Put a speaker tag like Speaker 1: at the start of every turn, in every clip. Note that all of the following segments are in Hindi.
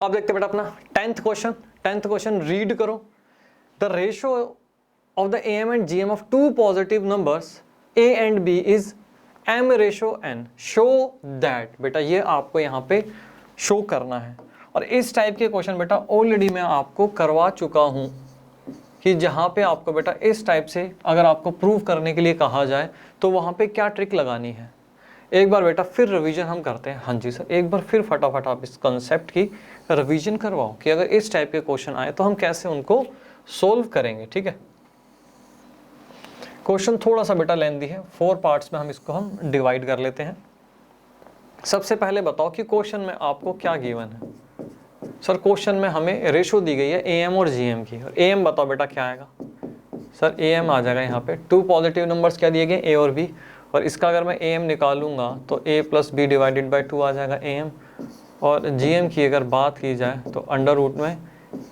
Speaker 1: आप देखते हैं बेटा अपना 10th क्वेश्चन रीड करो। The ratio of the AM and GM of two positive numbers A and B is M ratio N, show that. बेटा ये आपको यहाँ पे शो करना है। और इस टाइप के क्वेश्चन बेटा ऑलरेडी मैं आपको करवा चुका हूँ कि जहाँ पे आपको बेटा इस टाइप से अगर आपको प्रूव करने के लिए कहा जाए तो वहाँ पे क्या ट्रिक लगानी है। एक बार बेटा फिर रिवीजन हम करते हैं। हाँ जी सर, एक बार फिर फटाफट आप इस कंसेप्ट की रिवीजन करवाओ कि अगर इस टाइप के क्वेश्चन आए तो हम कैसे उनको सोल्व करेंगे। ठीक है, क्वेश्चन थोड़ा सा बेटा लेंथी है, 4 पार्ट्स में हम डिवाइड कर लेते हैं। सबसे पहले बताओ कि क्वेश्चन में आपको क्या गिवन है। सर क्वेश्चन में हमें रेशो दी गई है AM और GM की, और AM बताओ बेटा क्या आएगा। सर AM आ जाएगा यहाँ पे, टू पॉजिटिव नंबर्स क्या दिए गए A और B, और इसका अगर मैं AM निकालूंगा तो A plus B divided by 2 आ जाएगा AM। और GM की अगर बात की जाए तो अंडर रूट में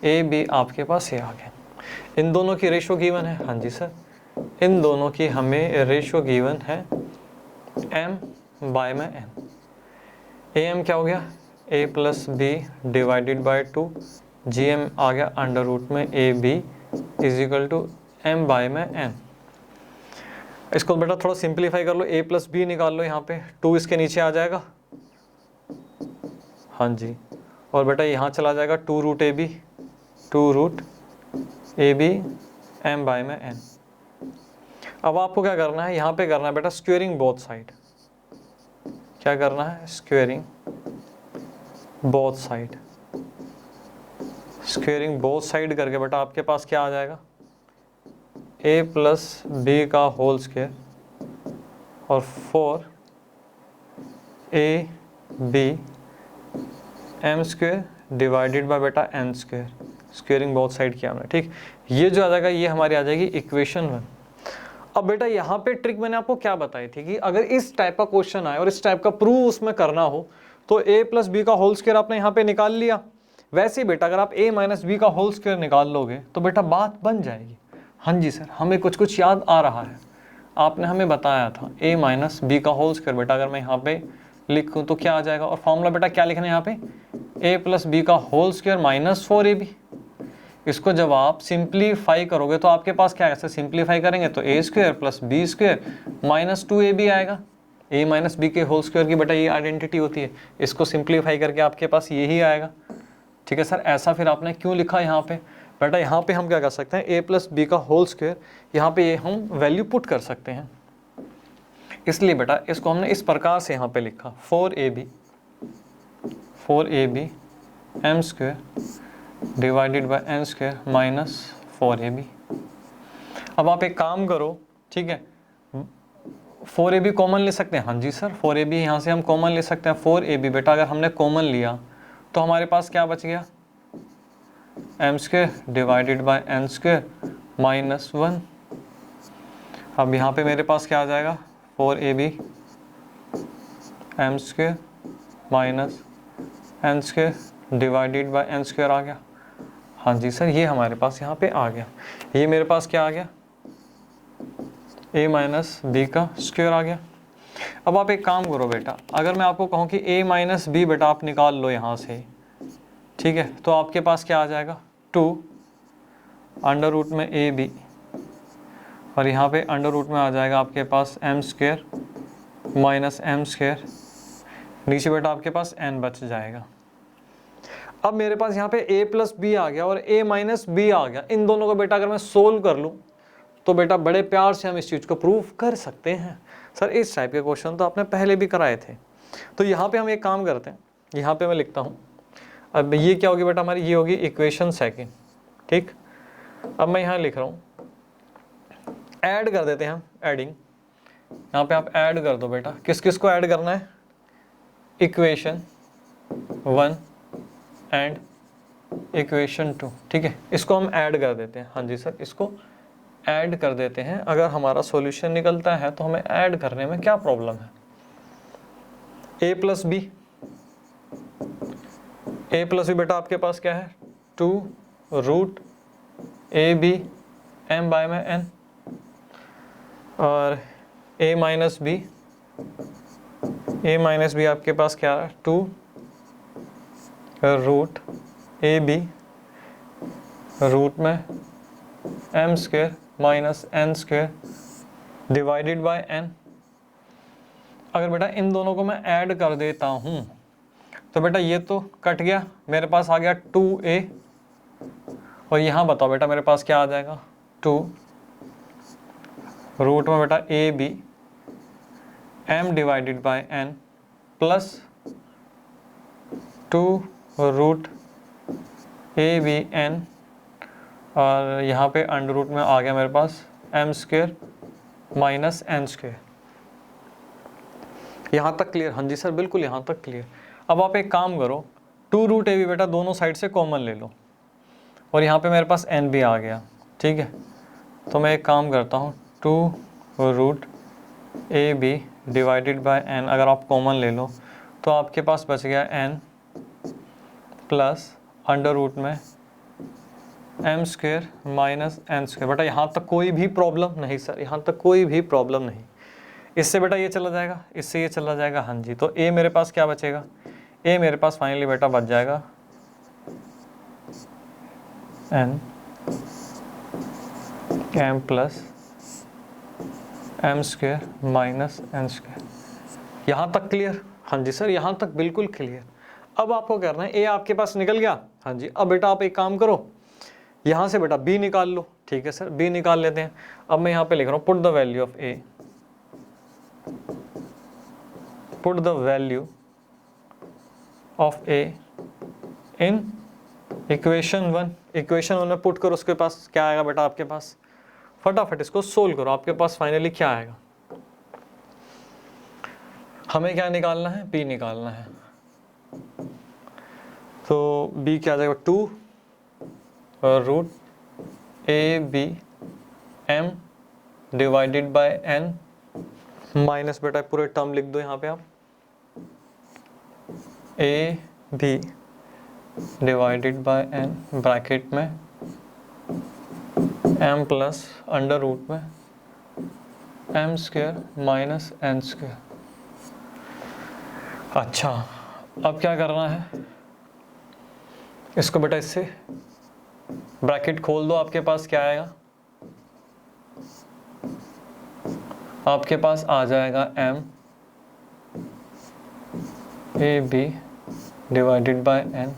Speaker 1: AB आपके पास ये आ गया। इन दोनों की रेशो गिवन है। हाँ जी सर, इन दोनों की हमें रेशो गिवन है M बाय में N। AM क्या हो गया A plus B divided by 2, GM आ गया अंडर रूट में AB is equal to M by में N। इसको बेटा थोड़ा सिंप्लीफाई कर लो, A प्लस B निकाल लो, यहाँ पे 2 इसके नीचे आ जाएगा। हाँ जी, और बेटा यहाँ चला जाएगा 2 root AB, 2 root AB M by में N। अब आपको क्या करना है, यहाँ पे करना है बेटा स्क्वेयरिंग बोथ साइड। क्या करना है, squaring both side. Squaring both side करके बेटा आपके पास क्या आ जाएगा, A प्लस B का होल स्क्वायर और 4AB M square divided bye बेटा N square. Squaring both side किया हमने। ठीक, ये जो आ जाएगा ये हमारी आ जाएगी इक्वेशन 1। अब बेटा यहाँ पे ट्रिक मैंने आपको क्या बताई थी कि अगर इस टाइप का क्वेश्चन आए और इस टाइप का प्रूव उसमें करना हो तो A प्लस B का होल स्क्वायर आपने यहाँ पे निकाल लिया। वैसे ही बेटा अगर आप A माइनस B का होल स्क्वायर निकाल लोगे तो बेटा बात बन जाएगी। हाँ जी सर, हमें कुछ याद आ रहा है, आपने हमें बताया था A माइनस B का होल स्क्वायर। बेटा अगर मैं यहाँ पे लिखूँ तो क्या आ जाएगा, और फॉर्मूला बेटा क्या लिखना है यहाँ पे, A प्लस B का होल स्क्वायर माइनस 4AB। इसको जब आप सिंप्लीफाई करोगे तो आपके पास क्या है, ऐसे सिंप्लीफाई करेंगे तो A square plus B square minus 2AB आएगा। A माइनस B के होल स्क्वायर की बेटा ये आइडेंटिटी होती है, इसको सिंप्लीफाई करके आपके पास यही आएगा। ठीक है सर, ऐसा फिर आपने क्यों लिखा यहाँ पे, बेटा यहाँ पे हम क्या कर सकते हैं, A प्लस B का होल स्क्वायर, यहाँ पे ये हम वैल्यू पुट कर सकते हैं। इसलिए बेटा इसको हमने इस प्रकार से यहाँ पे लिखा 4AB M square divided by N square minus 4AB। अब आप एक काम करो, ठीक है, 4AB कॉमन ले सकते हैं। हाँ जी सर, 4AB यहाँ से हम कॉमन ले सकते हैं। 4AB बेटा अगर हमने कॉमन लिया तो हमारे पास क्या बच गया, M square divided by N square minus 1। अब यहाँ पे मेरे पास क्या आ जाएगा, 4AB M square minus N square divided by N square आ गया। हाँ जी सर, ये हमारे पास यहाँ पे आ गया। ये मेरे पास क्या आ गया, A माइनस B का स्क्वायर आ गया। अब आप एक काम करो बेटा, अगर मैं आपको कहूँ कि A माइनस B बेटा आप निकाल लो यहाँ से, ठीक है, तो आपके पास क्या आ जाएगा, 2 अंडर रूट में AB, और यहाँ पे अंडर रूट में आ जाएगा आपके पास M square minus M square, नीचे बेटा आपके पास N बच जाएगा। अब मेरे पास यहाँ पे A प्लस B आ गया और A माइनस B आ गया। इन दोनों को बेटा अगर मैं सोल्व कर लूँ तो बेटा बड़े प्यार से हम इस चीज़ को प्रूव कर सकते हैं। सर इस टाइप के क्वेश्चन तो आपने पहले भी कराए थे। तो यहाँ पे हम एक काम करते हैं, यहाँ पे मैं लिखता हूँ, अब ये क्या होगी बेटा हमारी, ये होगी इक्वेशन 2। ठीक, अब मैं यहाँ लिख रहा हूँ, ऐड कर देते हैं हम, एडिंग। यहाँ पे आप ऐड कर दो बेटा, किस किस को ऐड करना है, इक्वेशन 1 एंड इक्वेशन 2। ठीक है, इसको हम ऐड कर देते हैं। हाँ जी सर, इसको ऐड कर देते हैं। अगर हमारा सॉल्यूशन निकलता है तो हमें ऐड करने में क्या प्रॉब्लम है। A plus B, A plus B बेटा आपके पास क्या है, 2 रूट AB M बाय में N, और A माइनस बी आपके पास क्या है, 2 रूट ए बी रूट में M square minus N square divided by N. अगर बेटा इन दोनों को मैं ऐड कर देता हूँ तो बेटा ये तो कट गया, मेरे पास आ गया 2a, और यहाँ बताओ बेटा मेरे पास क्या आ जाएगा 2 रूट में बेटा A B M divided by N plus 2 root A B N, और यहाँ पे अंडर रूट में आ गया मेरे पास M square minus N square. यहाँ तक क्लियर? हाँ जी सर बिल्कुल यहाँ तक क्लियर। अब आप एक काम करो, 2 रूट ए बी बेटा दोनों साइड से कॉमन ले लो, और यहाँ पे मेरे पास एन भी आ गया, ठीक है। तो मैं एक काम करता हूँ, 2 root A B divided by N अगर आप कॉमन ले लो तो आपके पास बच गया एन प्लस अंडर रूट में M square minus N square. बेटा यहाँ तक कोई भी प्रॉब्लम नहीं सर, यहाँ तक कोई भी प्रॉब्लम नहीं। इससे बेटा ये चला जाएगा, इससे ये चला जाएगा, हाँ जी। तो ए मेरे पास क्या बचेगा, ए मेरे पास फाइनली बेटा बच जाएगा N M plus M square minus N square. यहाँ तक क्लियर? हाँ जी सर यहाँ तक बिल्कुल क्लियर। अब आपको करना है, ए आपके पास निकल गया, हाँ जी। अब बेटा आप एक काम करो, यहाँ से बेटा बी निकाल लो, ठीक है सर, बी निकाल लेते हैं। अब मैं यहाँ पे लिख रहा हूँ put the value of A, put the value of A in equation 1। Equation 1 में पुट करो, उसके पास क्या आएगा बेटा आपके पास, फटाफट इसको सोल्व करो, आपके पास फाइनली क्या आएगा। हमें क्या निकालना है, बी निकालना है। तो बी क्या आ जाएगा 2 root A B M divided by N minus बेटा पूरे टर्म लिख दो यहाँ पे आप, A B divided by N bracket में एम प्लस अंडर रूट में M square minus N square. अच्छा अब क्या करना है, इसको बेटा इससे ब्रैकेट खोल दो, आपके पास क्या आएगा, आपके पास आ जाएगा M A B divided by N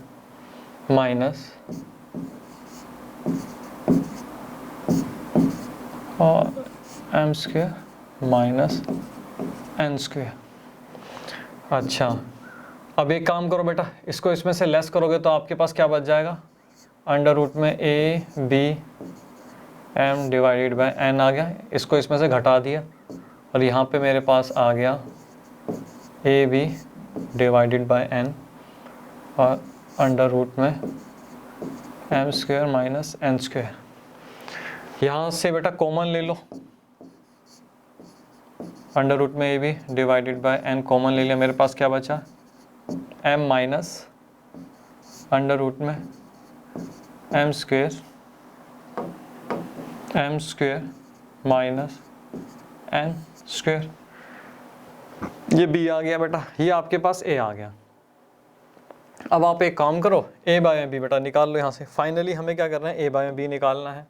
Speaker 1: minus और M square minus N square. अच्छा अब एक काम करो बेटा, इसको इसमें से लेस करोगे तो आपके पास क्या बच जाएगा, अंडर रूट में A B M divided by N आ गया, इसको इसमें से घटा दिया, और यहाँ पे मेरे पास आ गया A B divided by N और अंडर रूट में M square minus N square. यहाँ से बेटा कॉमन ले लो, अंडर रूट में A B divided by N common ले लिया, मेरे पास क्या बचा एम माइनस अंडर रूट में M square minus N square. ये बी आ गया बेटा, ये आपके पास ए आ गया। अब आप एक काम करो, ए बाय बी बेटा निकाल लो यहाँ से। फाइनली हमें क्या करना है, ए बाय बी निकालना है,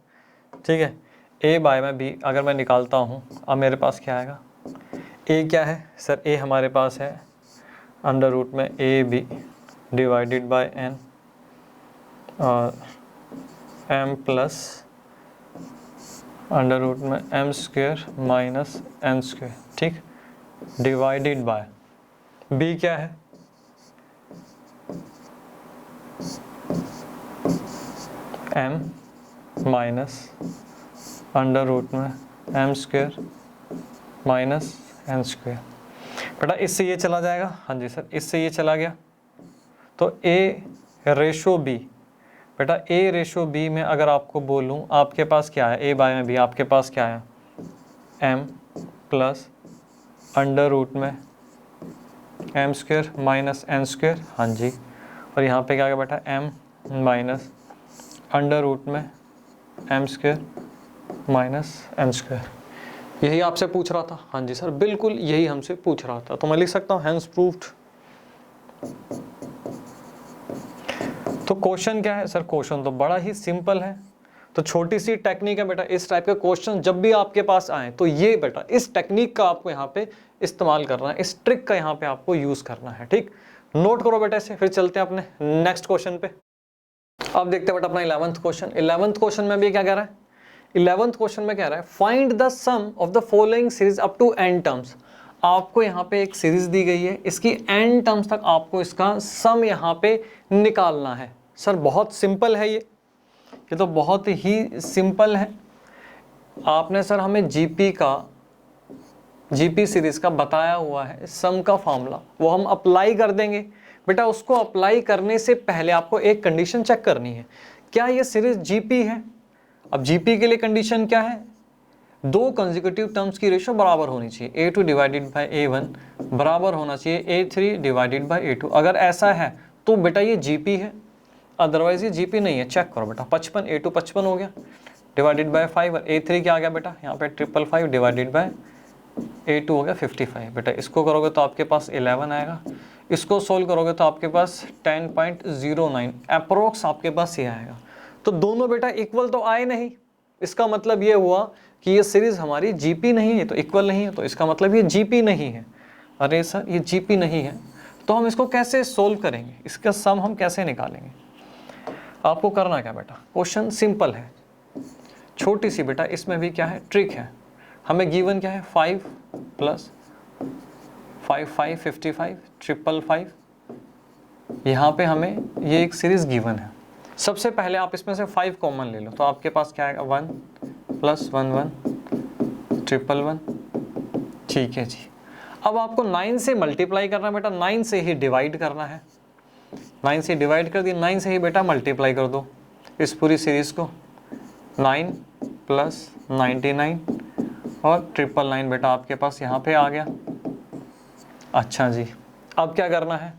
Speaker 1: ठीक है। ए बाय बी अगर मैं निकालता हूँ, अब मेरे पास क्या आएगा, ए क्या है सर, ए हमारे पास है अंडर रूट में A B divided by N और एम प्लस अंडर रूट में M square minus N square, ठीक, डिवाइडेड बाय बी क्या है एम माइनस अंडर रूट में M square minus N square. बेटा इससे ये चला जाएगा, हाँ जी सर, इससे ये चला गया, तो ए रेशो बी, बेटा ए रेशो बी में अगर आपको बोलूँ आपके पास क्या है, ए बाय में बी आपके पास क्या है एम प्लस अंडर रूट में M square minus N square, हाँ जी, और यहाँ पे क्या आ गया बेटा एम माइनस अंडर रूट में M square minus N square. यही आपसे पूछ रहा था, हाँ जी सर बिल्कुल यही हमसे पूछ रहा था, तो मैं लिख सकता हूँ हैंस प्रूव्ड। तो क्वेश्चन क्या है सर? क्वेश्चन तो बड़ा ही सिंपल है। तो छोटी सी टेक्निक है बेटा, इस टाइप के क्वेश्चन जब भी आपके पास आए तो ये बेटा इस टेक्निक का आपको यहाँ पे इस्तेमाल करना है, इस ट्रिक का यहाँ पे आपको यूज करना है। ठीक, नोट करो बेटा इसे, फिर चलते हैं अपने नेक्स्ट क्वेश्चन पे। अब देखते हैं बेटा अपना 11th क्वेश्चन। 11th क्वेश्चन में भी क्या कह रहा है? 11th क्वेश्चन में कह रहा है find the sum of the following series up to n terms. आपको यहाँ पे एक सीरीज दी गई है, इसकी n टर्म्स तक आपको इसका सम यहाँ पे निकालना है। सर बहुत सिंपल है ये तो बहुत ही सिंपल है। आपने सर हमें जीपी सीरीज का बताया हुआ है सम का फॉर्मूला, वो हम अप्लाई कर देंगे। बेटा उसको अप्लाई करने से पहले आपको एक कंडीशन चेक करनी है, क्या ये सीरीज जीपी है? अब जीपी के लिए कंडीशन क्या है? दो कंसेक्यूटिव टर्म्स की रेशियो बराबर होनी चाहिए, a2 डिवाइडेड बाय a1 बराबर होना चाहिए a3 डिवाइडेड बाय a2। अगर ऐसा है तो बेटा ये जीपी है, अदरवाइज ये जीपी नहीं है। चेक करो बेटा, 55 a2 55 हो गया डिवाइडेड बाय 5 और a3 क्या आ गया बेटा यहाँ पे 555 डिवाइडेड बाय a2 हो गया 55। बेटा इसको करोगे तो आपके पास 11 आएगा, इसको सोल्व करोगे तो आपके पास 10.09 अप्रोक्स आपके पास ये आएगा। तो दोनों बेटा इक्वल तो आए नहीं, इसका मतलब ये हुआ कि ये सीरीज हमारी जीपी नहीं है, तो इक्वल नहीं है, तो इसका मतलब ये जीपी नहीं है। अरे सर ये जीपी नहीं है तो हम इसको कैसे सोल्व करेंगे, इसका सम हम कैसे निकालेंगे? आपको करना क्या बेटा, क्वेश्चन सिंपल है, छोटी सी बेटा इसमें भी क्या है ट्रिक है। हमें गिवन क्या है 5 प्लस 5 5 55 555, यहाँ पे हमें ये एक सीरीज गिवन है। सबसे पहले आप इसमें से 5 कॉमन ले लो तो आपके पास क्या आएगा 1 प्लस 1 1 111। ठीक है जी, अब आपको 9 से मल्टीप्लाई करना है बेटा, 9 से ही डिवाइड करना है। 9 से डिवाइड कर दिया, 9 से ही बेटा मल्टीप्लाई कर दो इस पूरी सीरीज को। 9 प्लस 99 और 999 बेटा आपके पास यहाँ पे आ गया। अच्छा जी, अब क्या करना है?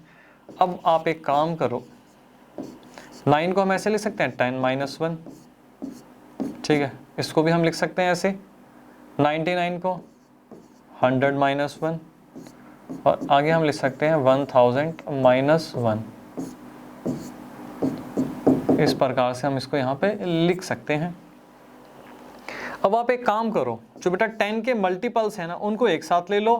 Speaker 1: अब आप एक काम करो, 9 को हम ऐसे लिख सकते हैं 10 माइनस 1। ठीक है, इसको भी हम लिख सकते हैं ऐसे, 99 को 100 माइनस 1 और आगे हम लिख सकते हैं 1000 माइनस 1। इस प्रकार से हम इसको यहाँ पे लिख सकते हैं। अब आप एक काम करो, जो बेटा 10 के मल्टीपल्स है ना उनको एक साथ ले लो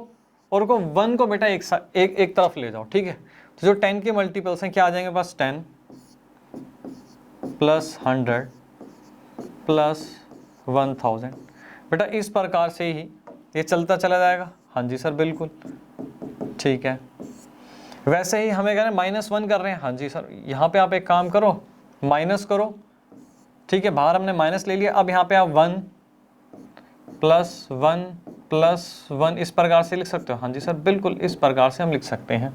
Speaker 1: और उनको 1 को बेटा एक तरफ ले जाओ। ठीक है, तो जो 10 के मल्टीपल्स हैं क्या आ जाएंगे बस 10 प्लस 100 प्लस 1000। बेटा इस प्रकार से ही ये चलता चला जाएगा। हाँ जी सर बिल्कुल ठीक है। वैसे ही हमें कह रहे हैं -1 कर रहे हैं। हाँ जी सर, यहाँ पे आप एक काम करो माइनस करो। ठीक है, बाहर हमने माइनस ले लिया, अब यहाँ पे आप 1 प्लस 1 प्लस 1 इस प्रकार से लिख सकते हो। हाँ जी सर बिल्कुल इस प्रकार से हम लिख सकते हैं।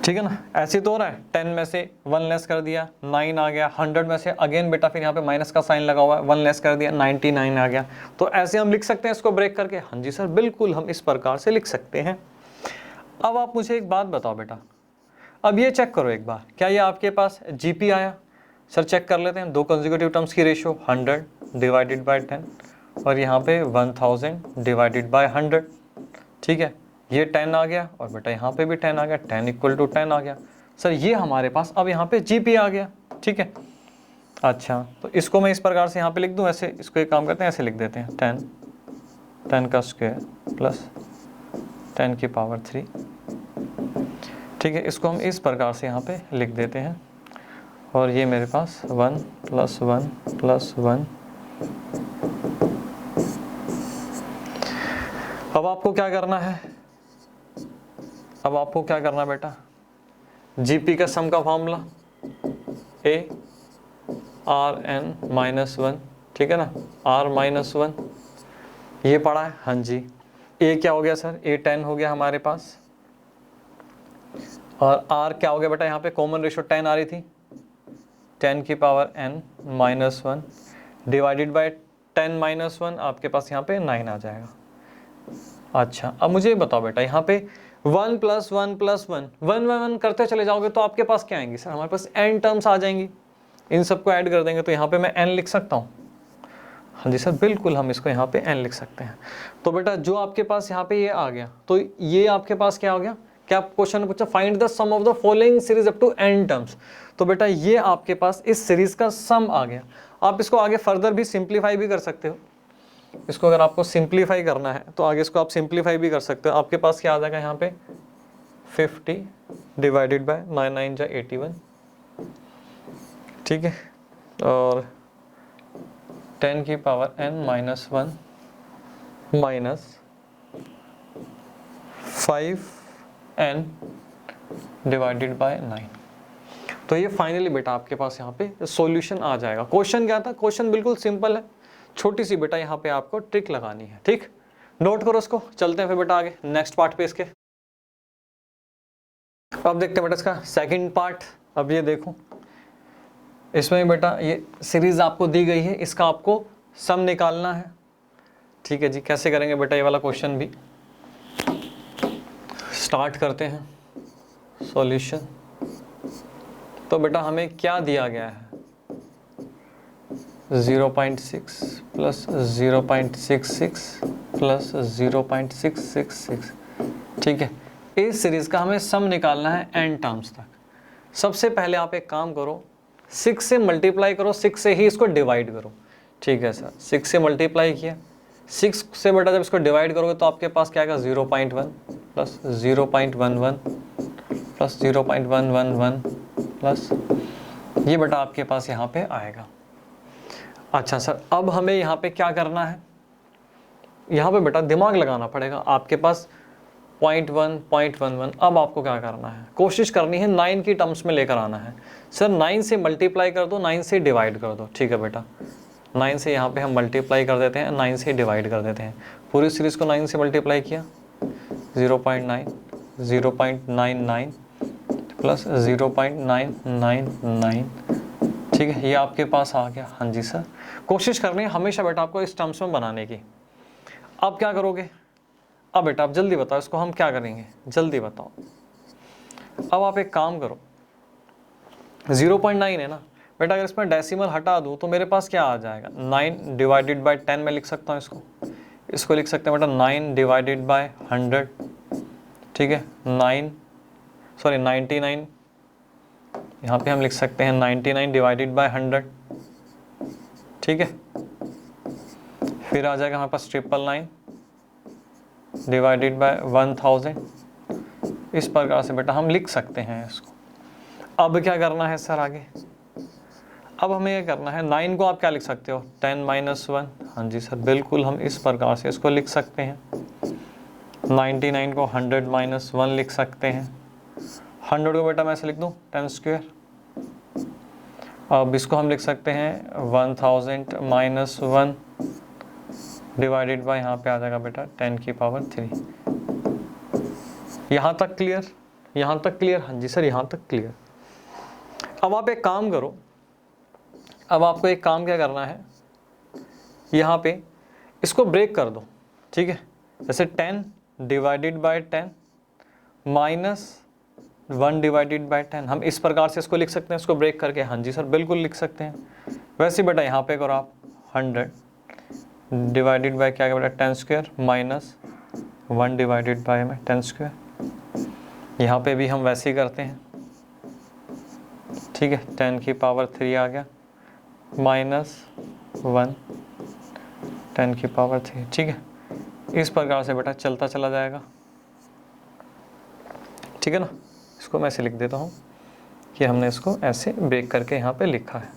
Speaker 1: ठीक है ना, ऐसे तो हो रहा है, 10 में से 1 लेस कर दिया 9 आ गया, 100 में से अगेन बेटा फिर यहाँ पे माइनस का साइन लगा हुआ है 1 लेस कर दिया 99 आ गया। तो ऐसे हम लिख सकते हैं इसको ब्रेक करके। हाँ जी सर बिल्कुल हम इस प्रकार से लिख सकते हैं। अब आप मुझे एक बात बताओ बेटा, अब ये चेक करो एक बार, क्या ये आपके पास जीपी आया? सर चेक कर लेते हैं, दो कंसेक्यूटिव टर्म्स की रेशियो 100 डिवाइडेड बाय 10 और यहाँ पे 1000 डिवाइडेड बाय 100। ठीक है, ये 10 आ गया और बेटा यहाँ पे भी 10 आ गया, 10 इक्वल टू 10 आ गया। सर ये हमारे पास अब यहाँ पे जीपी आ गया। ठीक है, अच्छा तो इसको मैं इस प्रकार से यहाँ पे लिख दूँ, ऐसे इसको एक काम करते हैं ऐसे लिख देते हैं 10 का स्क्वायर प्लस 10 की पावर 3। ठीक है, इसको हम इस प्रकार से यहाँ पे लिख देते हैं और ये मेरे पास 1 प्लस 1 प्लस 1। अब आपको क्या करना है? अब आपको क्या करना बेटा, जीपी का सम का formula a r n minus 1। ठीक है ना, r माइनस 1 ये पढ़ा है। हाँ जी, a क्या हो गया सर? a 10 हो गया हमारे पास और r क्या हो गया बेटा, यहाँ पे कॉमन रेशियो 10 आ रही थी, 10 की power n minus 1 divided by 10 minus 1 आपके पास यहाँ पे 9 आ जाएगा। अच्छा अब मुझे बताओ बेटा, यहाँ पे 1 प्लस 1 प्लस 1 1 1 करते चले जाओगे तो आपके पास क्या आएंगी सर? हमारे पास n टर्म्स आ जाएंगी, इन सबको ऐड कर देंगे तो यहाँ पे मैं n लिख सकता हूँ। हाँ जी सर बिल्कुल हम इसको यहाँ पे n लिख सकते हैं। तो बेटा जो आपके पास यहाँ पे ये आ गया, तो ये आपके पास क्या हो गया क्या क्वेश्चन पूछा, find the sum of the following series up to n terms. तो बेटा ये आपके पास इस सीरीज का सम आ गया। आप इसको आगे फर्दर भी सिंप्लीफाई भी कर सकते हो, इसको अगर आपको सिंप्लीफाई करना है तो आगे इसको आप सिंप्लीफाई भी कर सकते हो। आपके पास क्या आ जाएगा यहाँ पे 50 डिवाइडेड बाय 9 9 जा 81, ठीक है, और 10 की power n minus 1 minus 5n divided by 9। तो ये फाइनली बेटा आपके पास यहाँ पे सॉल्यूशन आ जाएगा। क्वेश्चन क्या था, क्वेश्चन बिल्कुल सिंपल है, छोटी सी बेटा यहाँ पे आपको ट्रिक लगानी है, ठीक, नोट करो इसको। चलते हैं फिर बेटा आगे नेक्स्ट पार्ट पे इसके। अब देखते हैं बेटा इसका सेकंड पार्ट। अब ये देखो, इसमें बेटा ये सीरीज आपको दी गई है, इसका आपको सम निकालना है, ठीक है जी। कैसे करेंगे बेटा ये वाला क्वेश्चन भी, स्टार्ट करते हैं सॉल्यूशन। तो बेटा हमें क्या दिया गया है, 0.6 प्लस 0.66 प्लस 0.666, ठीक है। इस सीरीज का हमें सम निकालना है n टर्म्स तक। सबसे पहले आप एक काम करो, 6 से मल्टीप्लाई करो, 6 से ही इसको डिवाइड करो, ठीक है सर। 6 से मल्टीप्लाई किया, 6 से बेटा जब इसको डिवाइड करोगे तो आपके पास क्या आएगा 0.1 प्लस 0.11 प्लस 0.111 प्लस ये बेटा आपके पास यहाँ पे आएगा। अच्छा सर, अब हमें यहाँ पे क्या करना है, यहाँ पे बेटा दिमाग लगाना पड़ेगा। आपके पास 0.1 0.11, अब आपको क्या करना है, कोशिश करनी है 9 की टर्म्स में लेकर आना है। सर 9 से मल्टीप्लाई कर दो, 9 से डिवाइड कर दो, ठीक है बेटा। 9 से यहाँ पे हम मल्टीप्लाई कर देते हैं, 9 से डिवाइड कर देते हैं। पूरी सीरीज़ को 9 से मल्टीप्लाई किया, 0.9 0.99 प्लस 0.999, ठीक है, ये आपके पास आ गया। हाँ जी सर, कोशिश करनी है हमेशा बेटा आपको इस टर्म्स में बनाने की। अब क्या करोगे, अब बेटा आप जल्दी बताओ, इसको हम क्या करेंगे, जल्दी बताओ। अब आप एक काम करो, 0.9 है ना बेटा, अगर इसमें डेसिमल हटा दूँ तो मेरे पास क्या आ जाएगा, 9 डिवाइडेड बाय 10 में लिख सकता हूँ इसको लिख सकते हैं बेटा 9 डिवाइडेड बाय 100, ठीक है। 99 यहाँ पे हम लिख सकते हैं 99 डिवाइडेड बाय 100, ठीक है। फिर आ जाएगा हमारे पास 999 डिवाइडेड बाय 1000। इस प्रकार से बेटा हम लिख सकते हैं इसको। अब क्या करना है सर आगे, अब हमें ये करना है 9 को आप क्या लिख सकते हो 10 माइनस 1, हाँ जी सर बिल्कुल हम इस प्रकार से इसको लिख सकते हैं। 99 को 100 माइनस 1 लिख सकते हैं। 100 को बेटा मैं ऐसे लिख दूँ 10 स्क्वायर। अब इसको हम लिख सकते हैं 1000 माइनस 1 डिवाइडेड बाय, यहाँ पे आ जाएगा बेटा 10 की पावर 3। यहाँ तक क्लियर, यहाँ तक क्लियर, हाँ जी सर यहाँ तक क्लियर। अब आप एक काम करो, अब आपको एक काम क्या करना है, यहाँ पे इसको ब्रेक कर दो, ठीक है। जैसे 10 divided by 10 minus 1 divided by 10, हम इस प्रकार से इसको लिख सकते हैं, इसको ब्रेक करके। हाँ जी सर बिल्कुल लिख सकते हैं। वैसे बेटा यहाँ पे करो आप 100 डिवाइडेड बाय क्या बेटा 10 स्क्वायर माइनस 1 डिवाइडेड बाय में 10 स्क्वायर। यहाँ पे भी हम वैसे ही करते हैं, ठीक है। 10 की पावर 3 आ गया माइनस 1 10 की पावर 3, ठीक है। इस प्रकार से बेटा चलता चला जाएगा, ठीक है ना। इसको मैं ऐसे लिख देता हूँ कि हमने इसको ऐसे ब्रेक करके यहाँ पे लिखा है।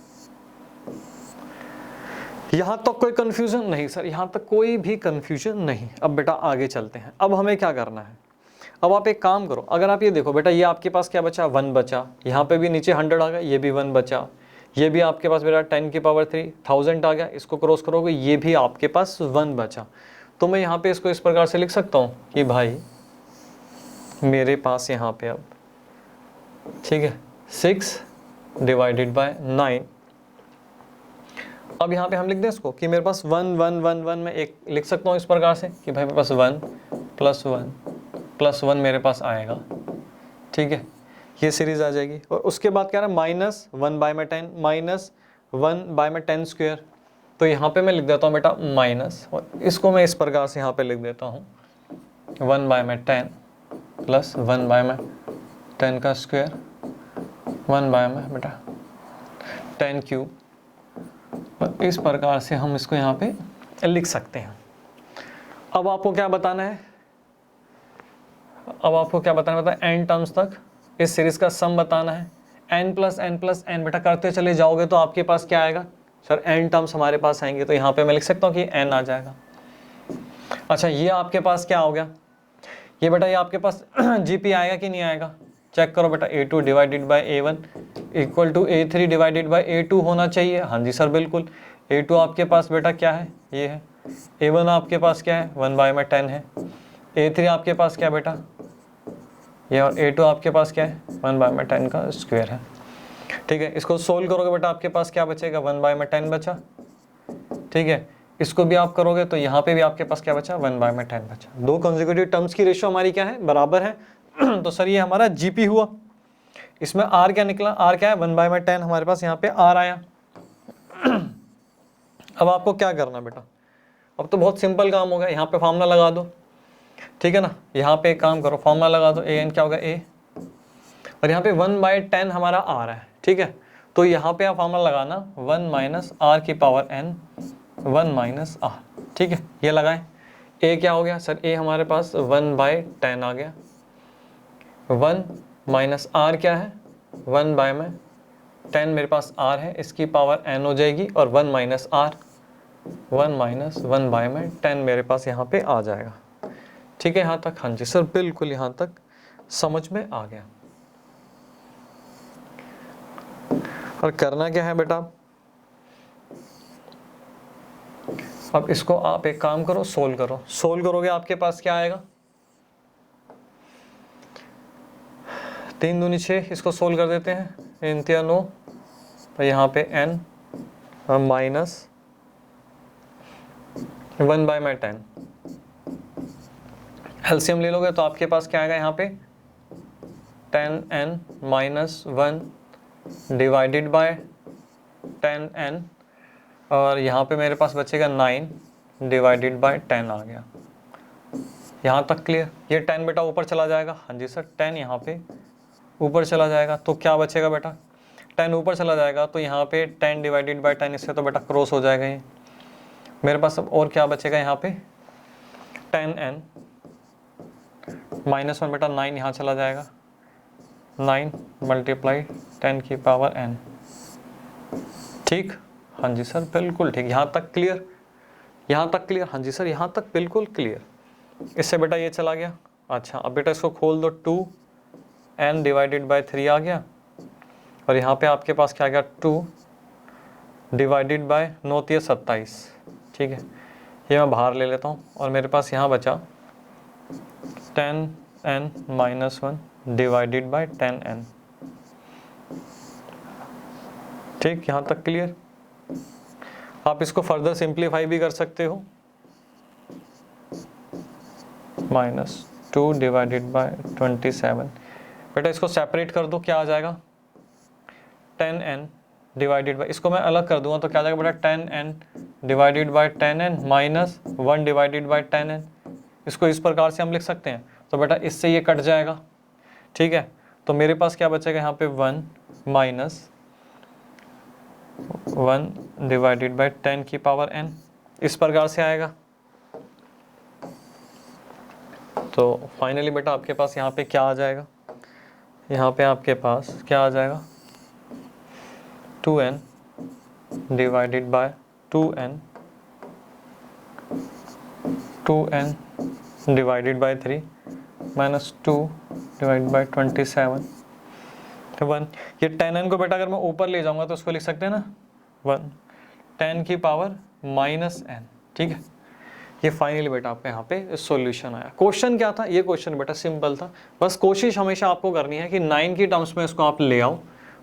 Speaker 1: यहाँ तक कोई कंफ्यूजन नहीं सर, यहाँ तक कोई भी कंफ्यूजन नहीं। अब बेटा आगे चलते हैं। अब हमें क्या करना है, अब आप एक काम करो, अगर आप ये देखो बेटा, ये आपके पास क्या बचा 1 बचा, यहाँ पे भी नीचे 100 आ गया, ये भी 1 बचा, ये भी आपके पास बेटा 10 की पावर 3 1000 आ गया, इसको क्रॉस करोगे ये भी आपके पास 1 बचा। तो मैं यहाँ पे इसको इस प्रकार से लिख सकता हूँ कि भाई मेरे पास यहाँ पे अब, ठीक है, 6 डिवाइडेड बाय 9। अब यहाँ पे हम लिख दें इसको कि मेरे पास 1 1 1 1 में एक लिख सकता हूँ इस प्रकार से कि भाई मेरे पास 1 प्लस 1 मेरे पास आएगा, ठीक है। ये सीरीज आ जाएगी। और उसके बाद क्या है माइनस 1 बाय में 10 माइनस 1 बाय में 10 स्क्वायर। तो यहाँ पे मैं लिख देता हूँ बेटा माइनस, और इसको मैं इस प्रकार से यहाँ पे लिख देता हूँ 1 बाय में 10 प्लस 1 बाय में 10 का स्क्वायर 1 बाय में बेटा 10 क्यूब। इस प्रकार से हम इसको यहाँ पे लिख सकते हैं। अब आपको क्या बताना है, n टर्म्स तक इस सीरीज का सम बताना है। n प्लस n बेटा करते चले जाओगे तो आपके पास क्या आएगा सर, n टर्म्स हमारे पास आएंगे, तो यहाँ पे मैं लिख सकता हूँ कि n आ जाएगा। अच्छा ये आपके पास क्या हो गया, ये बेटा ये आपके पास GP आएगा कि नहीं आएगा, चेक करो बेटा। A2 divided by A1 equal to A3 divided by A2 होना चाहिए। हाँ जी सर बिल्कुल। A2 आपके पास बेटा क्या है, ये है। A1 आपके पास क्या है, 1 बाय में 10 है। A3 आपके पास क्या बेटा, ये, और A2 आपके पास क्या है, 1 बाय में 10 का स्क्वायर है। ठीक है, इसको सोल्व करोगे बेटा आपके पास क्या बचेगा, 1 बाय में 10 बचा। ठीक है, इसको भी आप करोगे तो यहाँ पे भी आपके पास क्या बचा, 1 बाय में 10 बचा। दो कंसेक्यूटिव टर्म्स की रेशियो हमारी क्या है, बराबर है। तो सर ये हमारा GP हुआ। इसमें R क्या निकला, R क्या है, 1 बाय में 10 हमारे पास यहाँ पे R आया। अब आपको क्या करना बेटा, अब तो बहुत सिंपल काम हो गया, यहाँ पे फार्मूला लगा दो। ठीक है ना, यहाँ पे एक काम करो, फार्मूला लगा दो, AN क्या होगा A, और यहाँ पे 1 बाय 10 हमारा R है। ठीक है, तो यहाँ पे आप फार्मूला लगाना 1 माइनस R की पावर n 1 माइनस R। ठीक है, ये लगाएं। A क्या हो गया सर, A हमारे पास 1 बाय 10 आ गया। 1 माइनस R क्या है, 1 बाय में 10 मेरे पास R है, इसकी पावर n हो जाएगी, और 1 माइनस R 1 माइनस 1 बाय में 10 मेरे पास यहाँ पे आ जाएगा। ठीक है यहाँ तक, हाँ जी सर बिल्कुल यहाँ तक समझ में आ गया। और करना क्या है बेटा, अब इसको आप एक काम करो, सोल्व करो। सोल्व करोगे आपके पास क्या आएगा, 3 दूनी 6, इसको सोल्व कर देते हैं, इंतिया 9, तो यहाँ पे n माइनस 1 बाय में 10, एलसीएम ले लोगे तो आपके पास क्या आएगा, यहाँ पे 10n minus 1 divided by 10n, और यहाँ पे मेरे पास बचेगा 9 डिवाइडेड बाय 10 आ गया। यहाँ तक क्लियर। ये 10 बेटा ऊपर चला जाएगा, हाँ जी सर 10 यहाँ पे ऊपर चला जाएगा, तो क्या बचेगा बेटा, 10 ऊपर चला जाएगा तो यहाँ पे 10 डिवाइडेड बाय 10, इससे तो बेटा क्रॉस हो जाएगा ये। मेरे पास अब और क्या बचेगा, यहाँ पे 10n माइनस 1 बेटा 9 यहाँ चला जाएगा, 9 मल्टीप्लाई 10 की पावर n। ठीक, हाँ जी सर बिल्कुल ठीक। यहाँ तक क्लियर, यहाँ तक क्लियर, हाँ जी सर यहाँ तक बिल्कुल क्लियर। इससे बेटा ये चला गया। अच्छा अब बेटा इसको खोल दो, 2n डिवाइडेड बाय 3 आ गया, और यहाँ पे आपके पास क्या आ गया, 2 डिवाइडेड बाय 9 × 27। ठीक है, ये मैं बाहर ले लेता हूँ, और मेरे पास यहाँ बचा 10n minus 1 divided by 10n। ठीक, यहाँ तक क्लियर। आप इसको फर्दर सिंप्लीफाई भी कर सकते हो, -2 डिवाइडेड बाय 27। बेटा इसको सेपरेट कर दो, क्या आ जाएगा, 10n डिवाइडेड बाय, इसको मैं अलग कर दूंगा तो क्या आ जाएगा बेटा, 10n divided by 10n minus 1 divided by 10n। इसको इस प्रकार से हम लिख सकते हैं, तो बेटा इससे ये कट जाएगा। ठीक है, तो मेरे पास क्या बचेगा यहाँ पे, 1 माइनस 1 डिवाइडेड बाय 10 की पावर n, इस प्रकार से आएगा। तो फाइनली बेटा आपके पास यहाँ पे क्या आ जाएगा, यहाँ पे आपके पास क्या आ जाएगा, 2n divided by 2n divided by 3 minus 2 divided by 27 1। ये 10n को बेटा अगर मैं ऊपर ले जाऊंगा तो उसको लिख सकते हैं ना 1 10 की पावर माइनस n। ठीक है, ये फाइनली बेटा आपका यहाँ पे सॉल्यूशन आया। क्वेश्चन क्या था, ये क्वेश्चन बेटा सिंपल था, बस कोशिश हमेशा आपको करनी है कि 9 की टर्म्स में इसको आप ले आओ,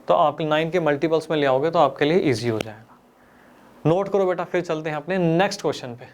Speaker 1: तो आप 9 के मल्टीपल्स में ले आओगे तो आपके लिए ईजी हो जाएगा। नोट करो बेटा, फिर चलते हैं अपने नेक्स्ट क्वेश्चन पे।